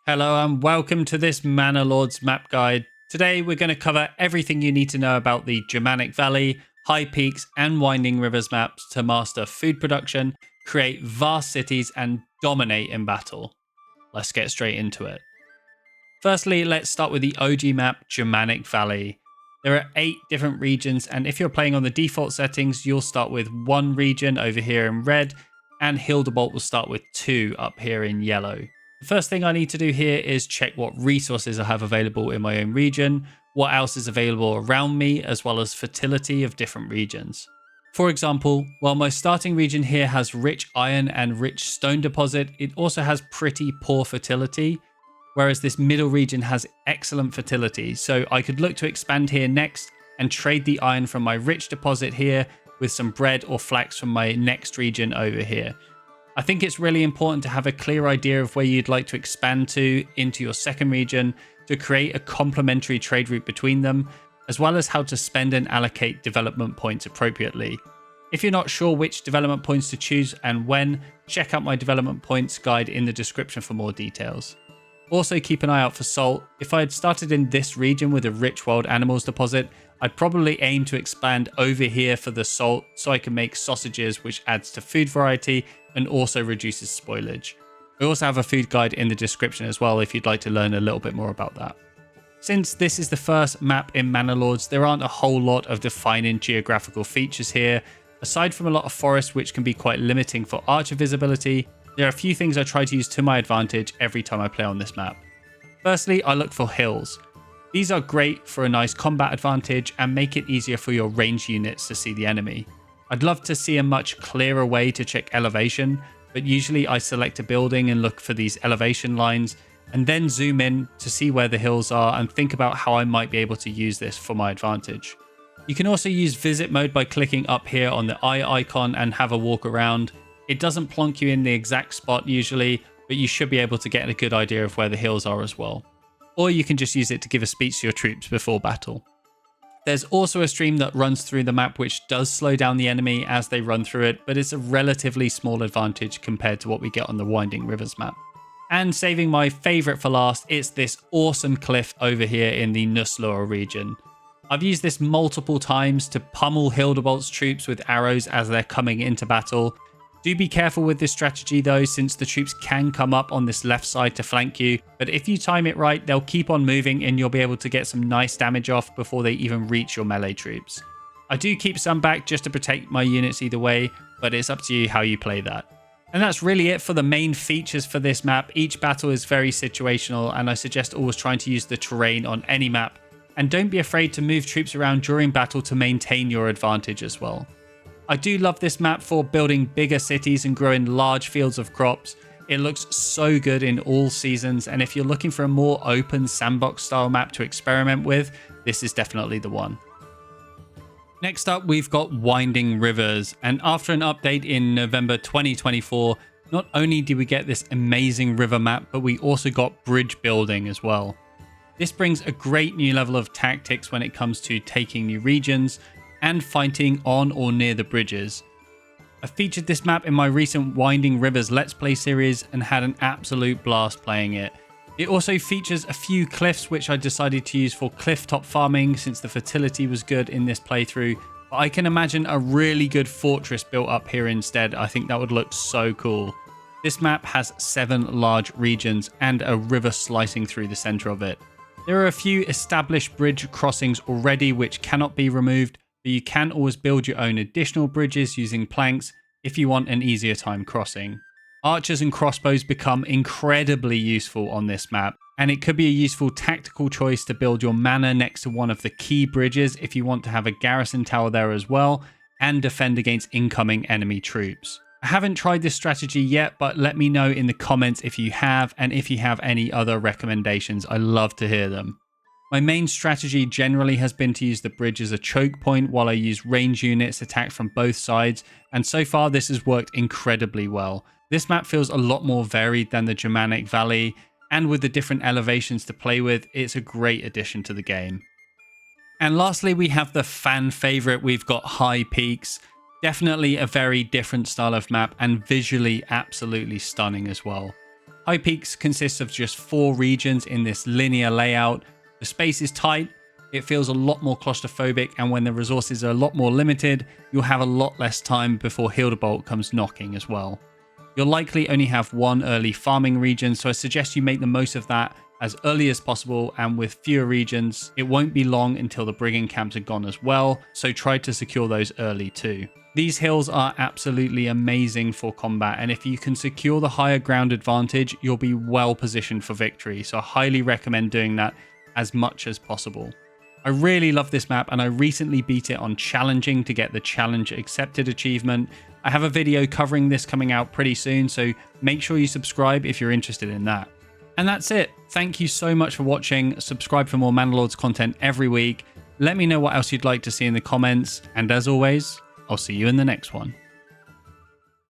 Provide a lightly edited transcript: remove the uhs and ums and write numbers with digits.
Hello and welcome to this Manor Lords map guide. Today we're going to cover everything you need to know about the Germanic Valley, High Peaks and Winding Rivers maps to master food production, create vast cities and dominate in battle. Let's get straight into it. Firstly, let's start with the OG map, Germanic Valley. There are 8 different regions, and if you're playing on the default settings, you'll start with 1 region over here in red, and Hildebolt will start with 2 up here in yellow. The first thing I need to do here is check what resources I have available in my own region, what else is available around me, as well as fertility of different regions. For example, while my starting region here has rich iron and rich stone deposit, it also has pretty poor fertility, whereas this middle region has excellent fertility. So I could look to expand here next and trade the iron from my rich deposit here with some bread or flax from my next region over here. I think it's really important to have a clear idea of where you'd like to expand to into your second region to create a complementary trade route between them, as well as how to spend and allocate development points appropriately. If you're not sure which development points to choose and when, check out my development points guide in the description for more details. Also keep an eye out for salt. If I had started in this region with a rich wild animals deposit, I'd probably aim to expand over here for the salt so I can make sausages, which adds to food variety and also reduces spoilage. I also have a food guide in the description as well if you'd like to learn a little bit more about that. Since this is the first map in Manor Lords, there aren't a whole lot of defining geographical features here. Aside from a lot of forest which can be quite limiting for archer visibility, there are a few things I try to use to my advantage every time I play on this map. Firstly, I look for hills. These are great for a nice combat advantage and make it easier for your range units to see the enemy. I'd love to see a much clearer way to check elevation, but usually I select a building and look for these elevation lines and then zoom in to see where the hills are and think about how I might be able to use this for my advantage. You can also use visit mode by clicking up here on the eye icon and have a walk around. It doesn't plonk you in the exact spot usually, but you should be able to get a good idea of where the hills are as well. Or you can just use it to give a speech to your troops before battle. There's also a stream that runs through the map which does slow down the enemy as they run through it, but it's a relatively small advantage compared to what we get on the Winding Rivers map. And saving my favourite for last, it's this awesome cliff over here in the Nuslor region. I've used this multiple times to pummel Hildebolt's troops with arrows as they're coming into battle. Do be careful with this strategy though, since the troops can come up on this left side to flank you, but if you time it right, they'll keep on moving and you'll be able to get some nice damage off before they even reach your melee troops. I do keep some back just to protect my units either way, but it's up to you how you play that. And that's really it for the main features for this map. Each battle is very situational, and I suggest always trying to use the terrain on any map, and don't be afraid to move troops around during battle to maintain your advantage as well. I do love this map for building bigger cities and growing large fields of crops. It looks so good in all seasons, and if you're looking for a more open sandbox style map to experiment with, this is definitely the one. Next up, we've got Winding Rivers, and after an update in November 2024, not only did we get this amazing river map, but we also got bridge building as well. This brings a great new level of tactics when it comes to taking new regions and fighting on or near the bridges. I featured this map in my recent Winding Rivers Let's Play series and had an absolute blast playing it. It also features a few cliffs which I decided to use for cliff top farming since the fertility was good in this playthrough, but I can imagine a really good fortress built up here instead. I think that would look so cool. This map has 7 large regions and a river slicing through the center of it. There are a few established bridge crossings already which cannot be removed, but you can always build your own additional bridges using planks if you want an easier time crossing. Archers and crossbows become incredibly useful on this map, and it could be a useful tactical choice to build your manor next to one of the key bridges if you want to have a garrison tower there as well, and defend against incoming enemy troops. I haven't tried this strategy yet, but let me know in the comments if you have, and if you have any other recommendations. I love to hear them. My main strategy generally has been to use the bridge as a choke point while I use range units attacked from both sides, and so far this has worked incredibly well. This map feels a lot more varied than the Germanic Valley, and with the different elevations to play with, it's a great addition to the game. And lastly, we have the fan favorite. We've got High Peaks. Definitely a very different style of map and visually absolutely stunning as well. High Peaks consists of just 4 regions in this linear layout. The space is tight, it feels a lot more claustrophobic, and when the resources are a lot more limited, you'll have a lot less time before Hildeboldt comes knocking as well. You'll likely only have 1 early farming region, so I suggest you make the most of that as early as possible, and with fewer regions, it won't be long until the brigand camps are gone as well, so try to secure those early too. These hills are absolutely amazing for combat, and if you can secure the higher ground advantage, you'll be well positioned for victory, so I highly recommend doing that as much as possible. I really love this map, and I recently beat it on challenging to get the challenge accepted achievement. I have a video covering this coming out pretty soon, so make sure you subscribe if you're interested in that. And that's it. Thank you so much for watching. Subscribe for more Manor Lords content every week. Let me know what else you'd like to see in the comments, and as always, I'll see you in the next one.